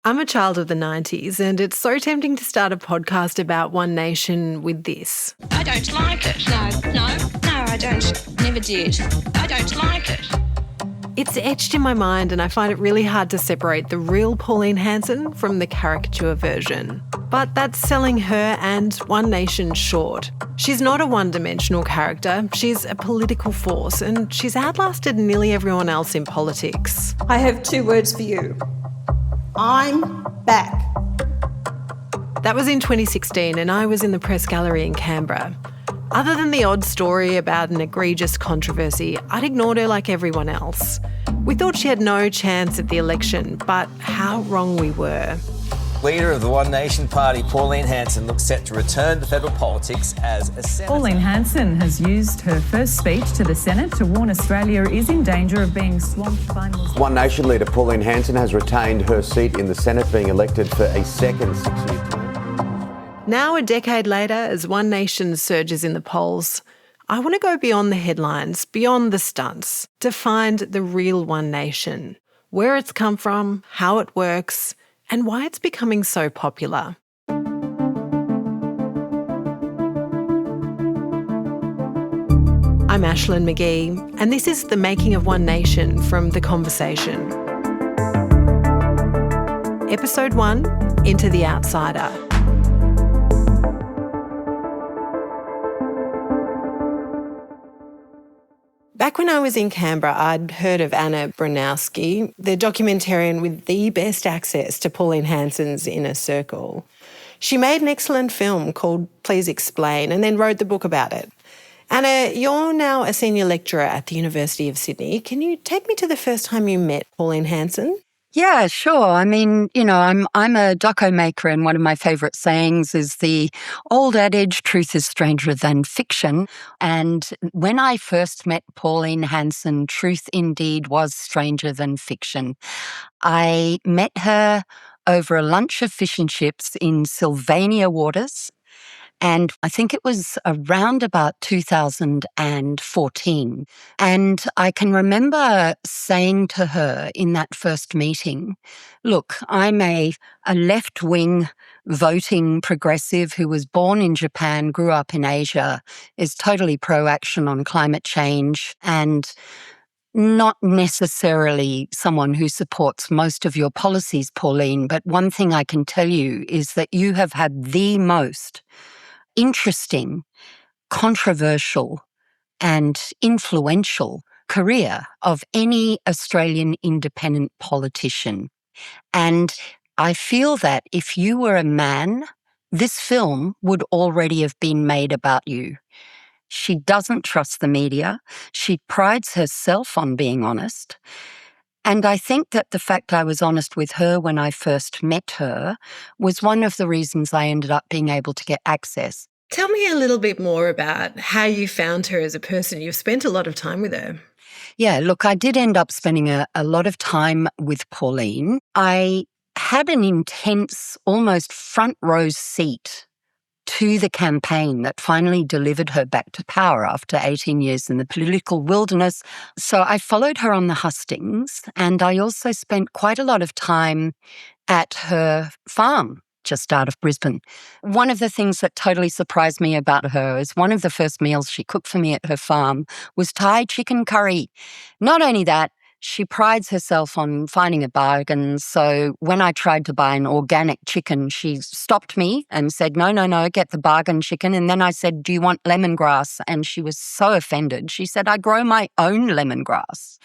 I'm a child of the 90s, and it's so tempting to start a podcast about One Nation with this. I don't like it. No, I don't. Never did. I don't like it. It's etched in my mind, and I find it really hard to separate the real Pauline Hanson from the caricature version. But that's selling her and One Nation short. She's not a one-dimensional character. She's a political force, and she's outlasted nearly everyone else in politics. I have 2 words for you. I'm back. That was in 2016, and I was in the press gallery in Canberra. Other than the odd story about an egregious controversy, I'd ignored her like everyone else. We thought she had no chance at the election, but how wrong we were. Leader of the One Nation Party, Pauline Hanson, looks set to return to federal politics as a senator. Pauline Hanson has used her first speech to the Senate to warn Australia is in danger of being swamped by Muslims. One Nation leader Pauline Hanson has retained her seat in the Senate, being elected for a second 6-year term. Now, a decade later, as One Nation surges in the polls, I want to go beyond the headlines, beyond the stunts, to find the real One Nation, where it's come from, how it works, and why it's becoming so popular. I'm Ashlyn McGee, and this is The Making of One Nation from The Conversation. Episode 1, Into the Outsider. Back when I was in Canberra, I'd heard of Anna Bronowski, the documentarian with the best access to Pauline Hanson's inner circle. She made an excellent film called Please Explain and then wrote the book about it. Anna, you're now a senior lecturer at the University of Sydney. Can you take me to the first time you met Pauline Hanson? Yeah, sure. I mean, I'm a doco maker, and one of my favourite sayings is the old adage, truth is stranger than fiction. And when I first met Pauline Hanson, truth indeed was stranger than fiction. I met her over a lunch of fish and chips in Sylvania waters, and I think it was around about 2014. And I can remember saying to her in that first meeting, look, I'm a left-wing voting progressive who was born in Japan, grew up in Asia, is totally pro-action on climate change, and not necessarily someone who supports most of your policies, Pauline, but one thing I can tell you is that you have had the most interesting, controversial, and influential career of any Australian independent politician. And I feel that if you were a man, this film would already have been made about you. She doesn't trust the media. She prides herself on being honest. And I think that the fact I was honest with her when I first met her was one of the reasons I ended up being able to get access. Tell me a little bit more about how you found her as a person. You've spent a lot of time with her. Yeah, look, I did end up spending a lot of time with Pauline. I had an intense, almost front row seat to the campaign that finally delivered her back to power after 18 years in the political wilderness. So I followed her on the hustings, and I also spent quite a lot of time at her farm just out of Brisbane. One of the things that totally surprised me about her is one of the first meals she cooked for me at her farm was Thai chicken curry. Not only that, she prides herself on finding a bargain. So when I tried to buy an organic chicken, she stopped me and said, no, get the bargain chicken. And then I said, do you want lemongrass? And she was so offended. She said, I grow my own lemongrass.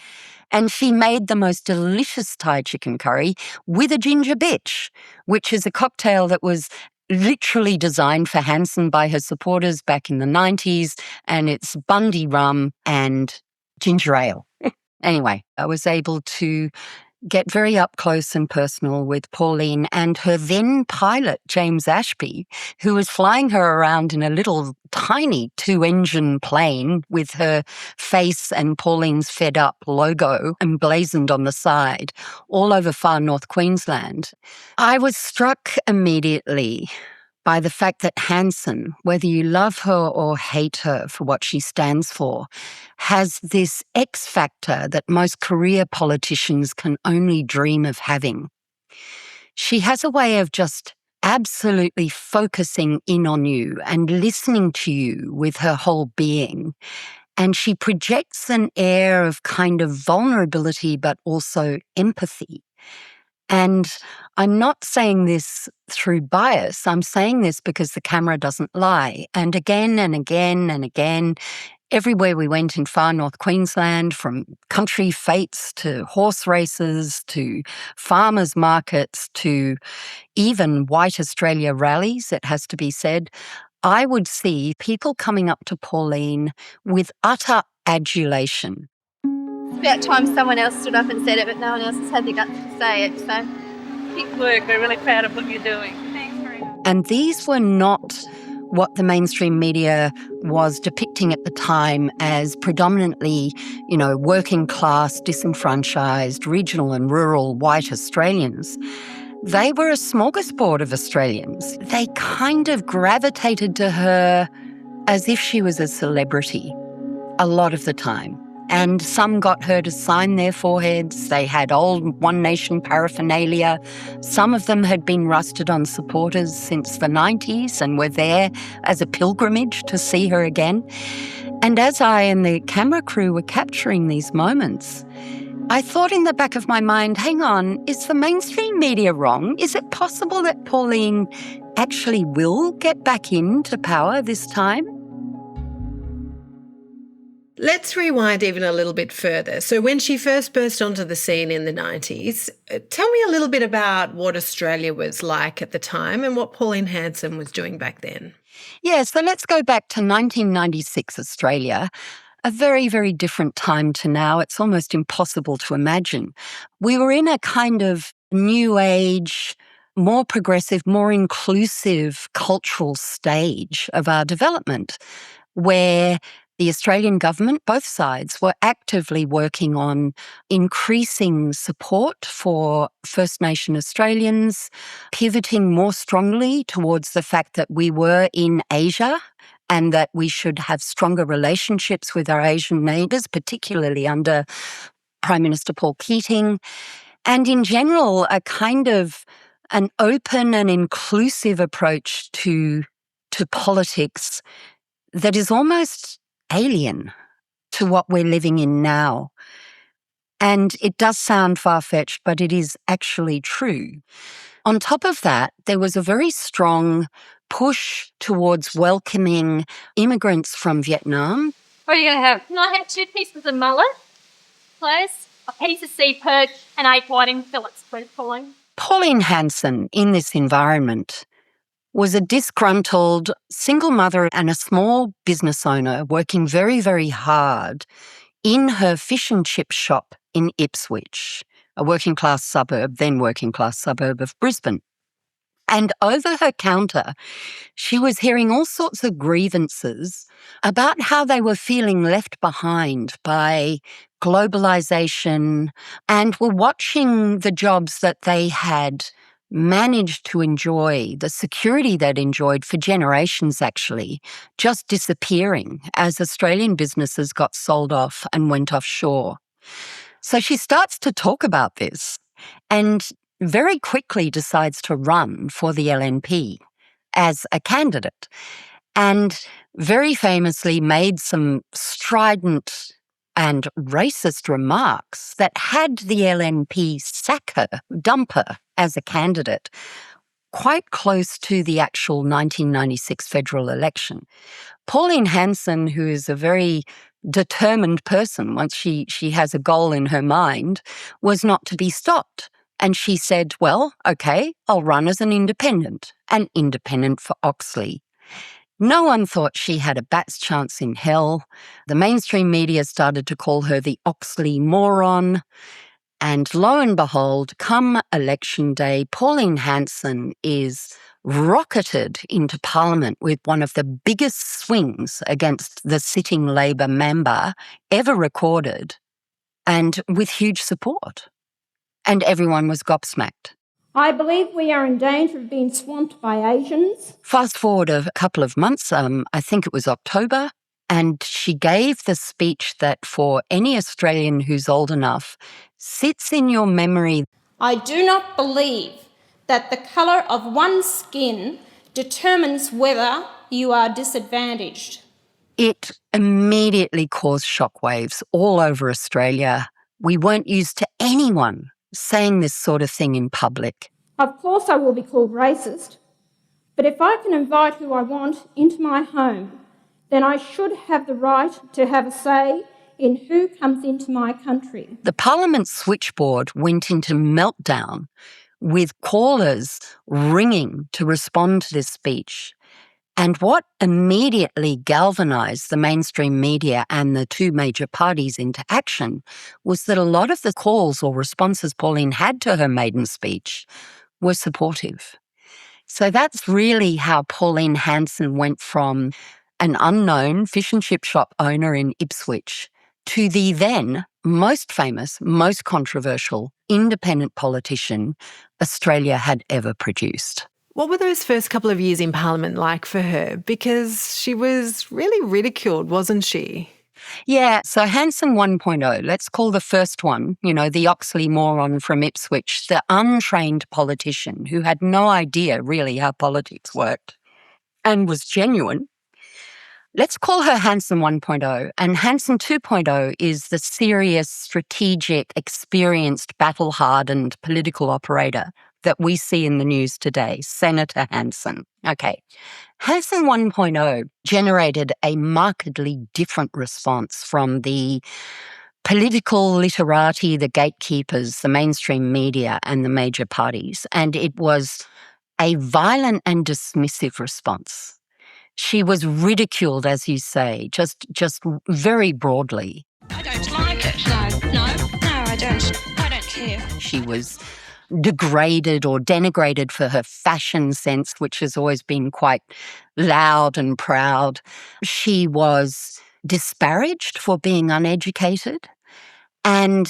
And she made the most delicious Thai chicken curry with a ginger bitch, which is a cocktail that was literally designed for Hanson by her supporters back in the 90s. And it's Bundy rum and ginger ale. Anyway, I was able to get very up close and personal with Pauline and her then pilot, James Ashby, who was flying her around in a little tiny 2-engine plane with her face and Pauline's Fed Up logo emblazoned on the side all over far north Queensland. I was struck immediately by the fact that Hanson, whether you love her or hate her for what she stands for, has this X factor that most career politicians can only dream of having. She has a way of just absolutely focusing in on you and listening to you with her whole being. And she projects an air of kind of vulnerability, but also empathy. And I'm not saying this through bias. I'm saying this because the camera doesn't lie. And again and again and again, everywhere we went in far north Queensland, from country fetes to horse races to farmers markets to even White Australia rallies, it has to be said, I would see people coming up to Pauline with utter adulation. It's about time someone else stood up and said it, but no one else has had the guts to say it. So, good work. We're really proud of what you're doing. Thanks very much. And these were not what the mainstream media was depicting at the time as predominantly, working class, disenfranchised, regional and rural white Australians. They were a smorgasbord of Australians. They kind of gravitated to her as if she was a celebrity a lot of the time. And some got her to sign their foreheads. They had old One Nation paraphernalia. Some of them had been rusted on supporters since the 90s and were there as a pilgrimage to see her again. And as I and the camera crew were capturing these moments, I thought in the back of my mind, hang on, is the mainstream media wrong? Is it possible that Pauline actually will get back into power this time? Let's rewind even a little bit further. So when she first burst onto the scene in the 90s, tell me a little bit about what Australia was like at the time and what Pauline Hanson was doing back then. Yeah, so let's go back to 1996 Australia. A very, very different time to now. It's almost impossible to imagine. We were in a kind of new age, more progressive, more inclusive cultural stage of our development, where the Australian government, both sides, were actively working on increasing support for First Nation Australians, pivoting more strongly towards the fact that we were in Asia and that we should have stronger relationships with our Asian neighbours, particularly under Prime Minister Paul Keating, and in general, a kind of an open and inclusive approach to politics that is almost alien to what we're living in now. And it does sound far-fetched, but it is actually true. On top of that, there was a very strong push towards welcoming immigrants from Vietnam. What are you going to have? Can I have 2 pieces of mullet, please? A piece of sea perch and 8 whiting fillets, please, Pauline. Pauline Hanson, in this environment, was a disgruntled single mother and a small business owner working very, very hard in her fish and chip shop in Ipswich, a working-class suburb, then working-class suburb of Brisbane. And over her counter, she was hearing all sorts of grievances about how they were feeling left behind by globalisation and were watching the jobs that they had managed to enjoy, the security they'd enjoyed for generations actually, just disappearing as Australian businesses got sold off and went offshore. So she starts to talk about this and very quickly decides to run for the LNP as a candidate, and very famously made some strident and racist remarks that had the LNP sack her, dump her as a candidate, quite close to the actual 1996 federal election. Pauline Hanson, who is a very determined person, once she has a goal in her mind, was not to be stopped. And she said, well, okay, I'll run as an independent for Oxley. No one thought she had a bat's chance in hell. The mainstream media started to call her the Oxley moron. And lo and behold, come election day, Pauline Hanson is rocketed into Parliament with one of the biggest swings against the sitting Labor member ever recorded, and with huge support. And everyone was gobsmacked. I believe we are in danger of being swamped by Asians. Fast forward a couple of months, I think it was October, and she gave the speech that for any Australian who's old enough sits in your memory. I do not believe that the colour of one's skin determines whether you are disadvantaged. It immediately caused shockwaves all over Australia. We weren't used to anyone saying this sort of thing in public. Of course I will be called racist, but if I can invite who I want into my home, then I should have the right to have a say in who comes into my country. The Parliament switchboard went into meltdown with callers ringing to respond to this speech. And what immediately galvanised the mainstream media and the two major parties into action was that a lot of the calls or responses Pauline had to her maiden speech were supportive. So that's really how Pauline Hanson went from an unknown fish and chip shop owner in Ipswich to the then most famous, most controversial independent politician Australia had ever produced. What were those first couple of years in Parliament like for her? Because she was really ridiculed, wasn't she? Yeah, so Hanson 1.0, let's call the first one, the Oxley moron from Ipswich, the untrained politician who had no idea really how politics worked and was genuine. Let's call her Hanson 1.0, and Hanson 2.0 is the serious, strategic, experienced, battle-hardened political operator that we see in the news today, Senator Hanson. Okay. Hanson 1.0 generated a markedly different response from the political literati, the gatekeepers, the mainstream media, and the major parties, and it was a violent and dismissive response. She was ridiculed, as you say, just very broadly. I don't like it. No, I don't. I don't care. She was degraded or denigrated for her fashion sense, which has always been quite loud and proud. She was disparaged for being uneducated. And,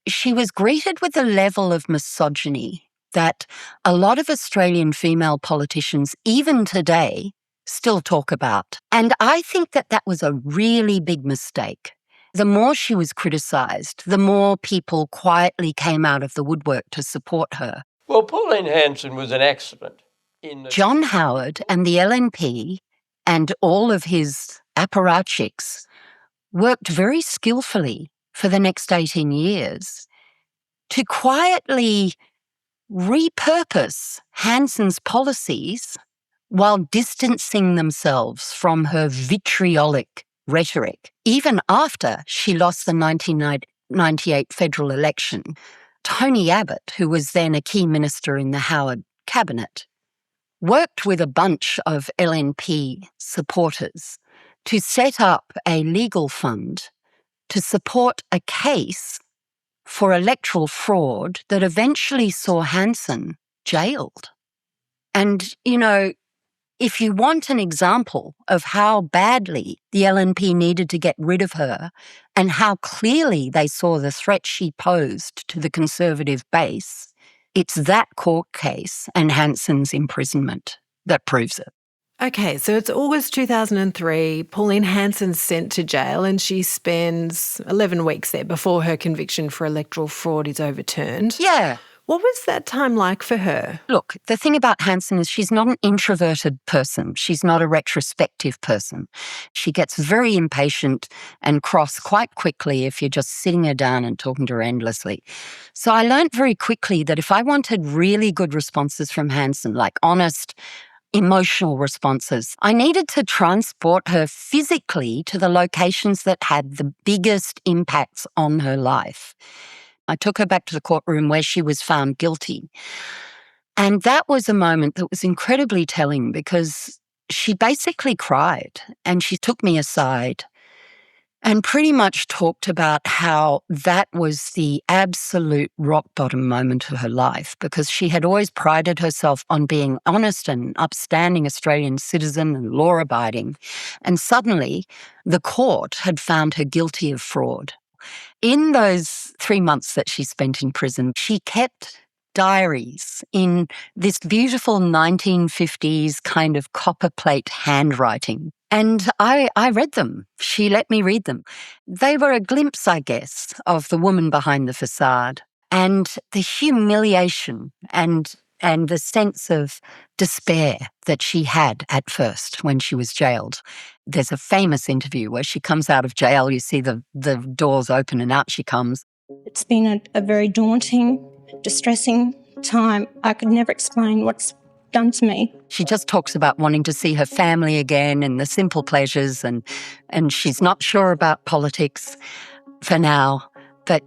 she was greeted with a level of misogyny that a lot of Australian female politicians, even today, still talk about. And I think that was a really big mistake. The more she was criticised, the more people quietly came out of the woodwork to support her. Well, Pauline Hanson was an accident. John Howard and the LNP and all of his apparatchiks worked very skillfully for the next 18 years to quietly repurpose Hanson's policies while distancing themselves from her vitriolic rhetoric. Even after she lost the 1998 federal election, Tony Abbott, who was then a key minister in the Howard cabinet, worked with a bunch of LNP supporters to set up a legal fund to support a case for electoral fraud that eventually saw Hanson jailed. And, if you want an example of how badly the LNP needed to get rid of her and how clearly they saw the threat she posed to the Conservative base, it's that court case and Hanson's imprisonment that proves it. Okay, so it's August 2003. Pauline Hanson's sent to jail and she spends 11 weeks there before her conviction for electoral fraud is overturned. Yeah. What was that time like for her? Look, the thing about Hanson is she's not an introverted person. She's not a retrospective person. She gets very impatient and cross quite quickly if you're just sitting her down and talking to her endlessly. So I learned very quickly that if I wanted really good responses from Hanson, like honest, emotional responses, I needed to transport her physically to the locations that had the biggest impacts on her life. I took her back to the courtroom where she was found guilty. And that was a moment that was incredibly telling because she basically cried and she took me aside and pretty much talked about how that was the absolute rock bottom moment of her life because she had always prided herself on being honest and upstanding Australian citizen and law-abiding. And suddenly the court had found her guilty of fraud. In those 3 months that she spent in prison, she kept diaries in this beautiful 1950s kind of copper plate handwriting. And I read them. She let me read them. They were a glimpse, I guess, of the woman behind the facade and the humiliation and and the sense of despair that she had at first when she was jailed. There's a famous interview where she comes out of jail, you see the doors open and out she comes. It's been a very daunting, distressing time. I could never explain what's done to me. She just talks about wanting to see her family again and the simple pleasures, and she's not sure about politics for now. But,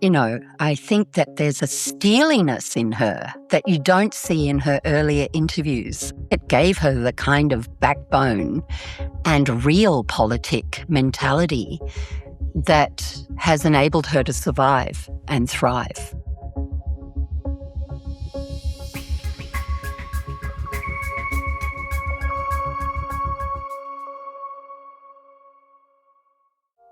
I think that there's a steeliness in her that you don't see in her earlier interviews. It gave her the kind of backbone and real politic mentality that has enabled her to survive and thrive.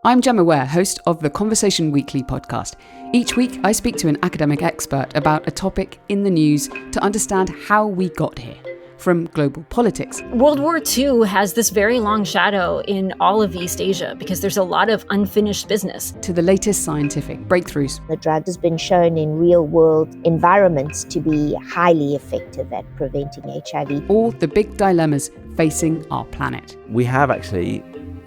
I'm Gemma Ware, host of the Conversation Weekly podcast. Each week, I speak to an academic expert about a topic in the news to understand how we got here, from global politics. World War II has this very long shadow in all of East Asia because there's a lot of unfinished business. To the latest scientific breakthroughs. The drug has been shown in real-world environments to be highly effective at preventing HIV. Or the big dilemmas facing our planet. We have actually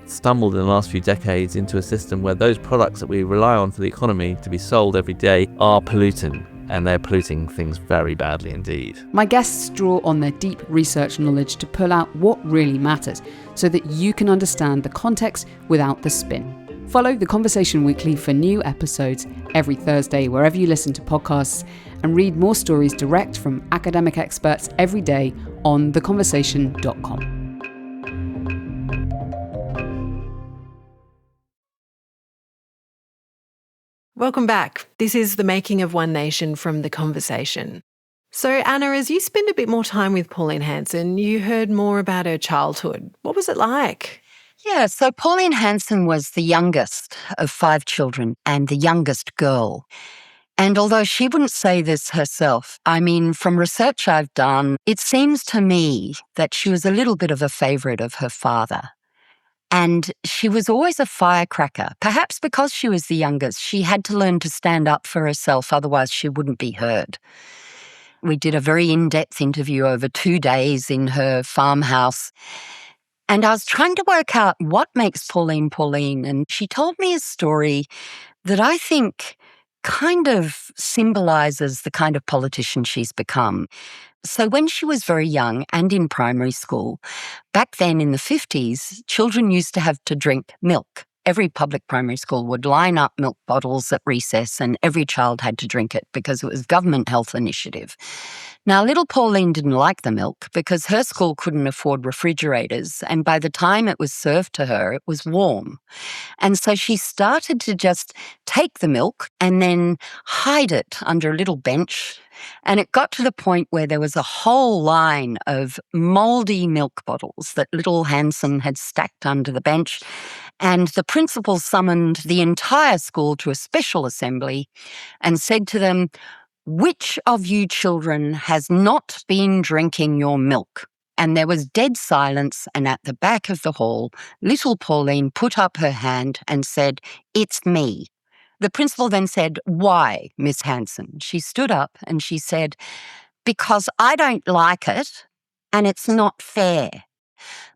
stumbled in the last few decades into a system where those products that we rely on for the economy to be sold every day are polluting, and they're polluting things very badly indeed. My guests draw on their deep research knowledge to pull out what really matters so that you can understand the context without the spin. Follow The Conversation Weekly for new episodes every Thursday wherever you listen to podcasts, and read more stories direct from academic experts every day on theconversation.com. Welcome back. This is The Making of One Nation from The Conversation. So, Anna, as you spend a bit more time with Pauline Hanson, you heard more about her childhood. What was it like? Yeah, so Pauline Hanson was the youngest of 5 children and the youngest girl. And although she wouldn't say this herself, from research I've done, it seems to me that she was a little bit of a favourite of her father. And she was always a firecracker. Perhaps because she was the youngest, she had to learn to stand up for herself, otherwise she wouldn't be heard. We did a very in-depth interview over 2 days in her farmhouse. And I was trying to work out what makes Pauline Pauline. And she told me a story that I think kind of symbolises the kind of politician she's become. So when she was very young and in primary school, back then in the 50s, children used to have to drink milk. Every public primary school would line up milk bottles at recess and every child had to drink it because it was a government health initiative. Now, little Pauline didn't like the milk because her school couldn't afford refrigerators, and by the time it was served to her, it was warm. And so she started to just take the milk and then hide it under a little bench. And it got to the point where there was a whole line of mouldy milk bottles that little Hanson had stacked under the bench. And the principal summoned the entire school to a special assembly and said to them, "Which of you children has not been drinking your milk?" And there was dead silence, and at the back of the hall, little Pauline put up her hand and said, "It's me." The principal then said, "Why, Miss Hanson?" She stood up and she said, "Because I don't like it and it's not fair."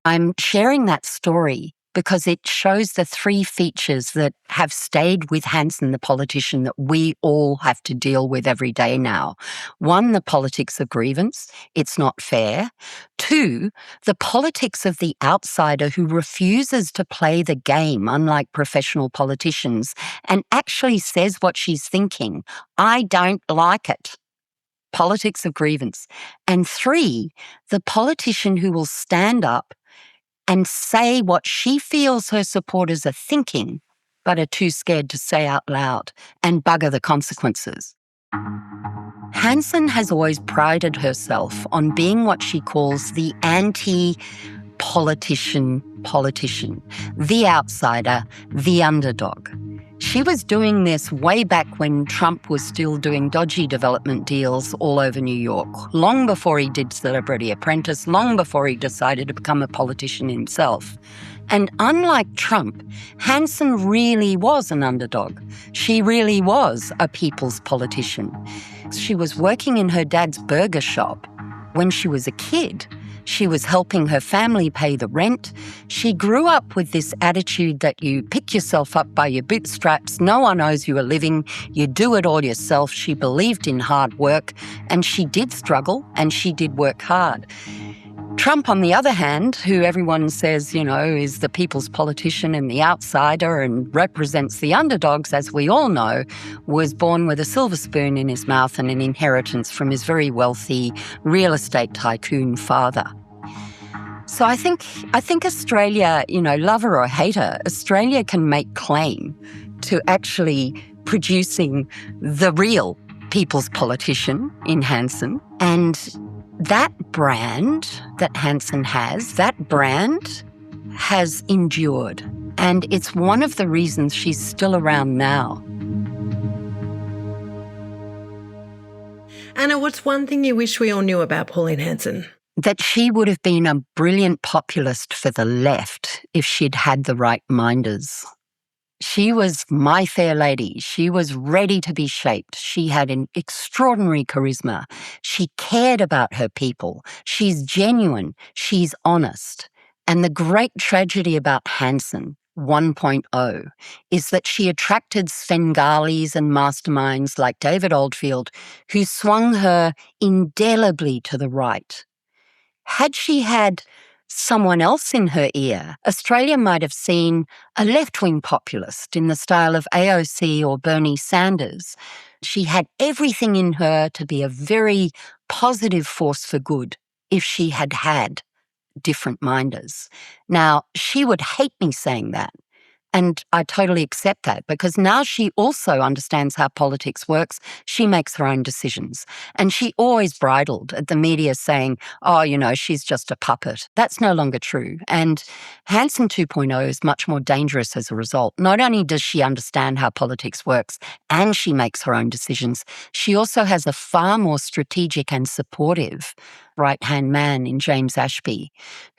I'm sharing that story because it shows the 3 features that have stayed with Hanson, the politician, that we all have to deal with every day now. 1, the politics of grievance. It's not fair. 2, the politics of the outsider who refuses to play the game, unlike professional politicians, and actually says what she's thinking. I don't like it. Politics of grievance. And 3, the politician who will stand up and say what she feels her supporters are thinking, but are too scared to say out loud, and bugger the consequences. Hanson has always prided herself on being what she calls the anti-politician, the outsider, the underdog. She was doing this way back when Trump was still doing dodgy development deals all over New York, long before he did Celebrity Apprentice, long before he decided to become a politician himself. And unlike Trump, Hanson really was an underdog. She really was a people's politician. She was working in her dad's burger shop when she was a kid, she was helping her family pay the rent. She grew up with this attitude that you pick yourself up by your bootstraps, no one owes you a living, you do it all yourself. She believed in hard work, and she did struggle, and she did work hard. Trump, on the other hand, who everyone says, is the people's politician and the outsider and represents the underdogs, as we all know, was born with a silver spoon in his mouth and an inheritance from his very wealthy real estate tycoon father. So I think Australia, love her or hate her, Australia can make claim to actually producing the real people's politician in Hanson. And that brand that Hanson has, has endured. And it's one of the reasons she's still around now. Anna, what's one thing you wish we all knew about Pauline Hanson? That she would have been a brilliant populist for the left if she'd had the right minders. She was my fair lady. She was ready to be shaped. She had an extraordinary charisma. She cared about her people. She's genuine. She's honest. And the great tragedy about Hanson 1.0 is that she attracted Svengalis and masterminds like David Oldfield, who swung her indelibly to the right. Had she had someone else in her ear, Australia might have seen a left-wing populist in the style of AOC or Bernie Sanders. She had everything in her to be a very positive force for good if she had had different minders. Now, she would hate me saying that, and I totally accept that, because now she also understands how politics works. She makes her own decisions. And she always bridled at the media saying, she's just a puppet. That's no longer true. And Hanson 2.0 is much more dangerous as a result. Not only does she understand how politics works and she makes her own decisions, she also has a far more strategic and supportive right-hand man in James Ashby,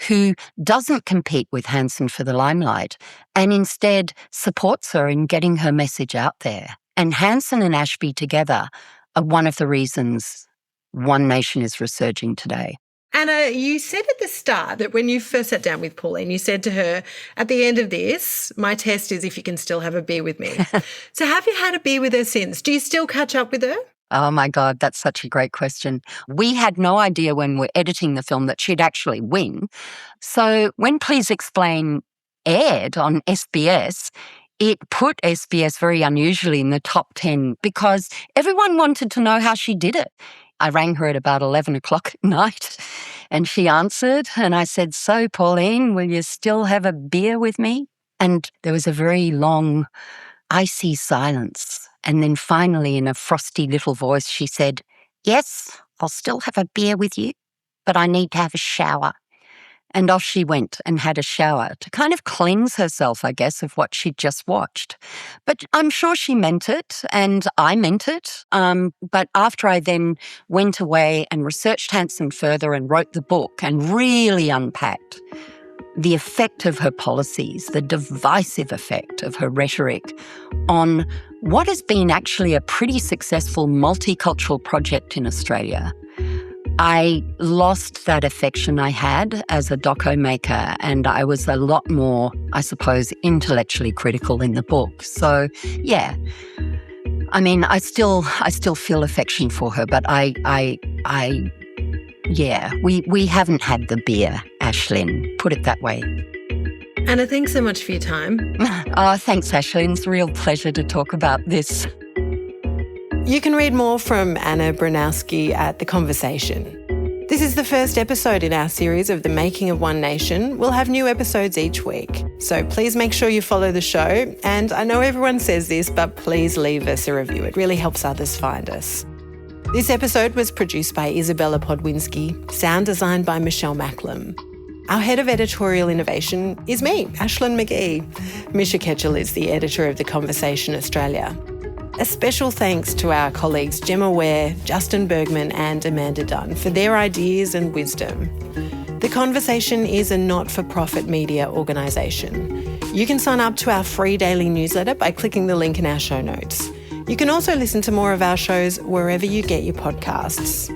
who doesn't compete with Hanson for the limelight and instead supports her in getting her message out there. And Hanson and Ashby together are one of the reasons One Nation is resurging today. Anna, you said at the start that when you first sat down with Pauline, you said to her, at the end of this, my test is if you can still have a beer with me. So have you had a beer with her since? Do you still catch up with her? Oh my God, that's such a great question. We had no idea when we're editing the film that she'd actually win. So when Please Explain aired on SBS, it put SBS very unusually in the top 10 because everyone wanted to know how she did it. I rang her at about 11 o'clock at night and she answered and I said, "So, Pauline, will you still have a beer with me?" And there was a very long, icy silence. And then finally, in a frosty little voice, she said, "Yes, I'll still have a beer with you, but I need to have a shower." And off she went and had a shower to kind of cleanse herself, I guess, of what she'd just watched. But I'm sure she meant it, and I meant it. But after I then went away and researched Hanson further and wrote the book and really unpacked the effect of her policies, the divisive effect of her rhetoric on what has been actually a pretty successful multicultural project in Australia, I lost that affection I had as a doco maker, and I was a lot more, I suppose, intellectually critical in the book. So, yeah, I mean, I still feel affection for her, but we haven't had the beer, Ashlyn, put it that way. Anna, thanks so much for your time. Oh, thanks, Ashlyn. It's a real pleasure to talk about this. You can read more from Anna Bronowski at The Conversation. This is the first episode in our series of The Making of One Nation. We'll have new episodes each week. So please make sure you follow the show. And I know everyone says this, but please leave us a review. It really helps others find us. This episode was produced by Isabella Podwinski, sound designed by Michelle Macklem. Our head of editorial innovation is me, Ashlyn McGee. Misha Ketchell is the editor of The Conversation Australia. A special thanks to our colleagues Gemma Ware, Justin Bergman and Amanda Dunn for their ideas and wisdom. The Conversation is a not-for-profit media organisation. You can sign up to our free daily newsletter by clicking the link in our show notes. You can also listen to more of our shows wherever you get your podcasts.